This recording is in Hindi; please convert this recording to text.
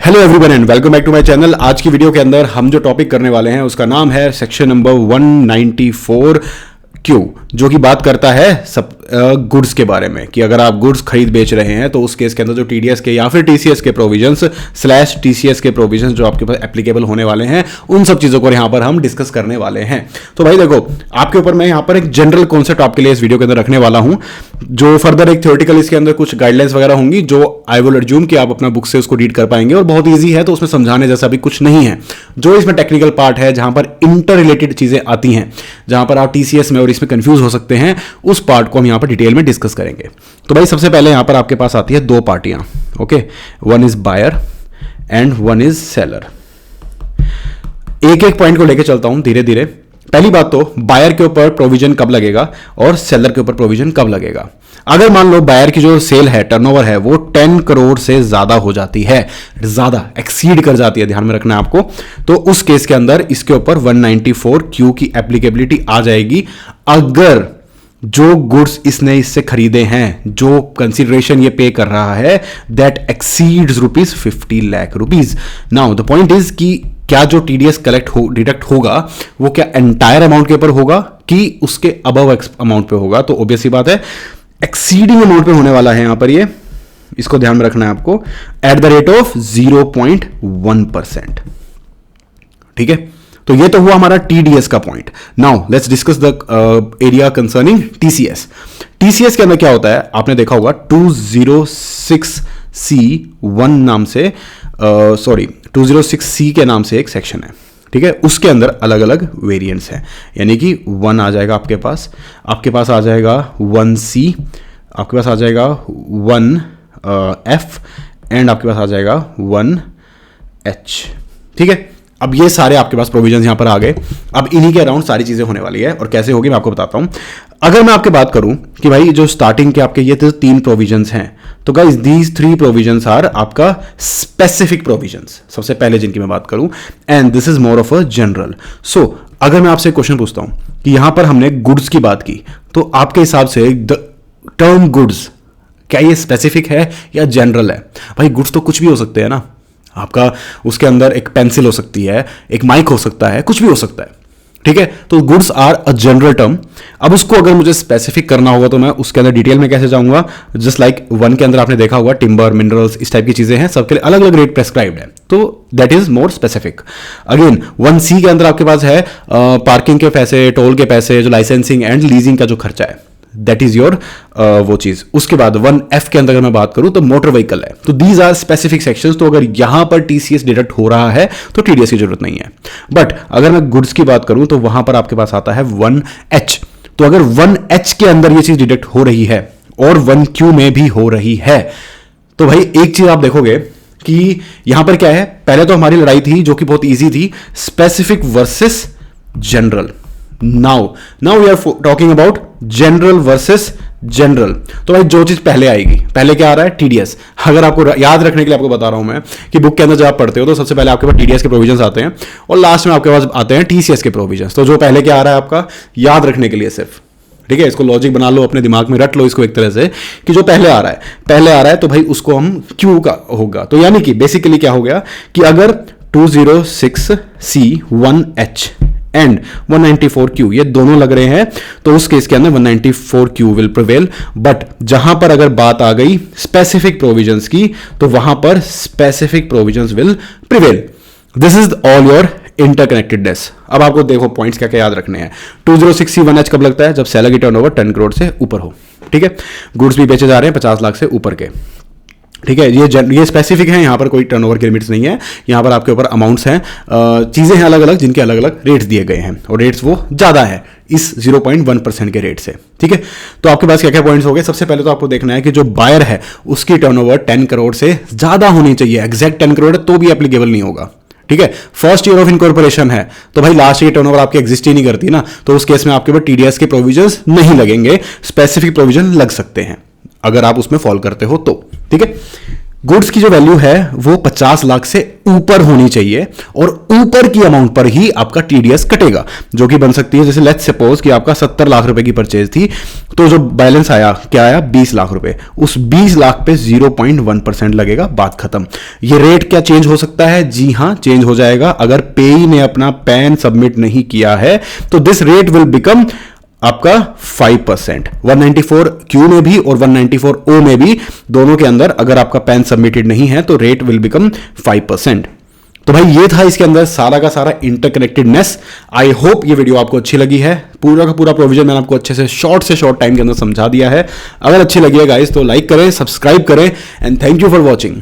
Hello everyone and welcome back to my channel. आज की वीडियो के अंदर हम जो टॉपिक करने वाले हैं उसका नाम है सेक्शन नंबर 194Q, जो कि बात करता है सब गुड्स के बारे में कि अगर आप गुड्स खरीद बेच रहे हैं तो उस केस के अंदर जो टीडीएस के या फिर टीसीएस के प्रोविजंस स्लैश टीसीएस के प्रोविजंस जो आपके पास एप्लीकेबल होने वाले हैं, उन सब चीज़ों को यहाँ पर हम डिस्कस करने वाले हैं। तो भाई देखो, आपके ऊपर मैं यहाँ पर एक जनरल कॉन्सेप्ट आपके लिए इस वीडियो के अंदर रखने वाला हूँ, जो फर्दर एक थ्योरेटिकल इसके अंदर कुछ गाइडलाइंस वगैरह होंगी जो आई विल अज्यूम कि आप अपना बुक से उसको रीड कर पाएंगे और बहुत ईजी है, तो उसमें समझाने जैसा भी कुछ नहीं है। जो इसमें टेक्निकल पार्ट है जहां पर इंटर रिलेटेड चीजें आती हैं, जहां पर आप टीसीएस में और इसमें कंफ्यूज हो सकते हैं, उस पार्ट को हम यहां पर डिटेल में डिस्कस करेंगे। तो भाई सबसे पहले यहां पर आपके पास आती है दो पार्टियां, okay, one is buyer and one is seller. एक एक पॉइंट को लेकर चलता हूं धीरे धीरे। पहली बात तो बायर के ऊपर प्रोविजन कब लगेगा और सेलर के ऊपर प्रोविजन कब लगेगा। अगर मान लो बायर की जो सेल है, टर्नओवर है, वो 10 करोड़ से ज्यादा हो जाती है, ज्यादा एक्सीड कर जाती है, ध्यान में रखना है आपको, तो उस केस के अंदर इसके ऊपर 194Q की एप्लीकेबिलिटी आ जाएगी। अगर जो गुड्स इसने इससे खरीदे हैं, जो कंसिडरेशन ये पे कर रहा है, that exceeds ₹50 lakh. Now the point is कि क्या जो टीडीएस डिडक्ट होगा वो क्या एंटायर अमाउंट के ऊपर होगा कि उसके अबव अमाउंट पे होगा। तो ऑब्वियसली बात है एक्सीडिंग अमाउंट पे होने वाला है यहां पर, ये इसको ध्यान में रखना है आपको, एट द रेट ऑफ 0.1%। ठीक है, तो ये तो हुआ हमारा टीडीएस का point. Now let's discuss the area concerning TCS. TCS के अंदर क्या होता है, आपने देखा होगा 206C1 नाम से 206C के नाम से एक सेक्शन है, ठीक है। उसके अंदर अलग अलग वेरिएंट्स हैं, यानी कि 1 आ जाएगा आपके पास आ जाएगा 1C, आपके पास आ जाएगा 1F एंड आपके पास आ जाएगा 1H। ठीक है, अब ये सारे आपके पास प्रोविजंस यहां पर आ गए। अब इन्हीं के अराउंड सारी चीजें होने वाली है और कैसे होगी मैं आपको बताता हूं। अगर मैं आपके बात करूं कि भाई जो स्टार्टिंग के आपके ये 3 प्रोविजंस हैं, तो गाइस दीज 3 प्रोविजंस आर आपका स्पेसिफिक प्रोविजंस, सबसे पहले जिनकी मैं बात करूं, and this is more of a general. So अगर मैं आपसे क्वेश्चन पूछता हूं कि यहां पर हमने गुड्स की बात की, तो आपके हिसाब से द टर्म गुड्स क्या ये स्पेसिफिक है या जनरल है? भाई गुड्स तो कुछ भी हो सकते हैं ना, आपका उसके अंदर एक पेंसिल हो सकती है, एक माइक हो सकता है, कुछ भी हो सकता है, ठीक है। तो goods are a general term. अब उसको अगर मुझे स्पेसिफिक करना होगा तो मैं उसके अंदर डिटेल में कैसे जाऊंगा? जस्ट लाइक 1 के अंदर आपने देखा होगा टिम्बर, मिनरल्स, इस टाइप की चीजें हैं, सबके लिए अलग अलग रेट प्रेस्क्राइब्ड है, तो that is more specific. Again 1C के अंदर आपके पास है पार्किंग के पैसे, टोल के पैसे, जो लाइसेंसिंग एंड लीजिंग का जो खर्चा है, दैट इज योर वो चीज। उसके बाद 1F के अंदर अगर मैं बात करूं तो मोटर व्हीकल है। तो दीज आर स्पेसिफिक सेक्शंस। तो अगर यहां पर टीसीएस डिडक्ट हो रहा है तो टीडीएस की जरूरत नहीं है। बट अगर मैं गुड्स की बात करूं तो वहां पर आपके पास आता है 1H। तो अगर 1H के अंदर ये चीज डिडक्ट हो रही है और 1Q में भी हो रही है, तो भाई एक चीज आप देखोगे कि यहां पर क्या है, पहले तो हमारी लड़ाई थी जो कि बहुत ईजी थी, specific versus general. Now we are talking about general versus general. तो भाई जो चीज पहले आएगी, पहले क्या आ रहा है? टीडीएस। अगर आपको याद रखने के लिए आपको बता रहा हूं मैं कि बुक के अंदर जब आप पढ़ते हो तो सबसे पहले आपके पास टीडीएस के प्रोविजंस आते हैं और लास्ट में आपके पास आते हैं टीसीएस के प्रोविजंस। तो जो पहले क्या आ रहा है आपका, याद रखने के लिए सिर्फ, ठीक है, इसको लॉजिक बना लो, अपने दिमाग में रट लो इसको एक तरह से कि जो पहले आ रहा है तो भाई उसको हम क्यू का होगा। तो यानी कि बेसिकली क्या हो गया कि अगर 206C1H एंड 194Q ये दोनों लग रहे हैं, तो उस केस के अंदर 194Q विल प्रिवेल। बट जहां पर अगर बात आ गई स्पेसिफिक प्रोविजंस की, तो वहां पर specific provisions will prevail. This is all your interconnectedness. अब आपको देखो पॉइंट्स क्या क्या याद रखने हैं। 206C1H कब लगता है? जब सेलर की टर्नओवर 10 करोड़ से ऊपर हो, ठीक है। गुड्स भी बेचे जा रहे हैं 50 लाख से ऊपर के, ठीक है। ये स्पेसिफिक है, यहां पर कोई टर्नओवर की लिमिट्स नहीं है, यहां पर आपके ऊपर अमाउंट्स हैं, चीजें हैं अलग अलग जिनके अलग अलग रेट्स दिए गए हैं और रेट्स वो ज्यादा है इस 0.1% के रेट से, ठीक है। तो आपके पास क्या क्या पॉइंट्स हो गए? सबसे पहले तो आपको देखना है कि जो बायर है उसकी टर्नओवर 10 करोड़ से ज्यादा होनी चाहिए। एग्जैक्ट 10 करोड़ तो भी एप्लीकेबल नहीं होगा, ठीक है। फर्स्ट ईयर ऑफ इनकॉर्पोरेशन है तो भाई लास्ट ईयर टर्नओवर आपकी एग्जिस्ट ही नहीं करती ना, तो उस केस में आपके ऊपर टीडीएस के प्रोविजंस नहीं लगेंगे, स्पेसिफिक प्रोविजन लग सकते हैं अगर आप उसमें फॉलो करते हो तो, ठीक है। गुड्स की जो वैल्यू है वो 50 लाख से ऊपर होनी चाहिए और ऊपर की अमाउंट पर ही आपका टीडीएस कटेगा, जो कि बन सकती है जैसे लेट्स सपोज कि आपका 70 लाख रुपए की परचेज थी, तो जो बैलेंस आया क्या आया 20 लाख रुपए, उस 20 लाख पे 0.1% लगेगा, बात खत्म। ये रेट क्या चेंज हो सकता है? जी हां, चेंज हो जाएगा। अगर पेई ने अपना पैन सबमिट नहीं किया है तो दिस रेट विल बिकम आपका 5%। 194 क्यू में भी और 194 ओ में भी, दोनों के अंदर अगर आपका पैन सबमिटेड नहीं है तो रेट विल बिकम 5%। तो भाई ये था इसके अंदर सारा का सारा इंटरकनेक्टेडनेस। आई होप ये वीडियो आपको अच्छी लगी है। पूरा का पूरा प्रोविजन मैंने आपको अच्छे से शॉर्ट टाइम के अंदर समझा दिया है। अगर अच्छी लगी है गाइस तो लाइक करें, सब्सक्राइब करें and thank you for watching.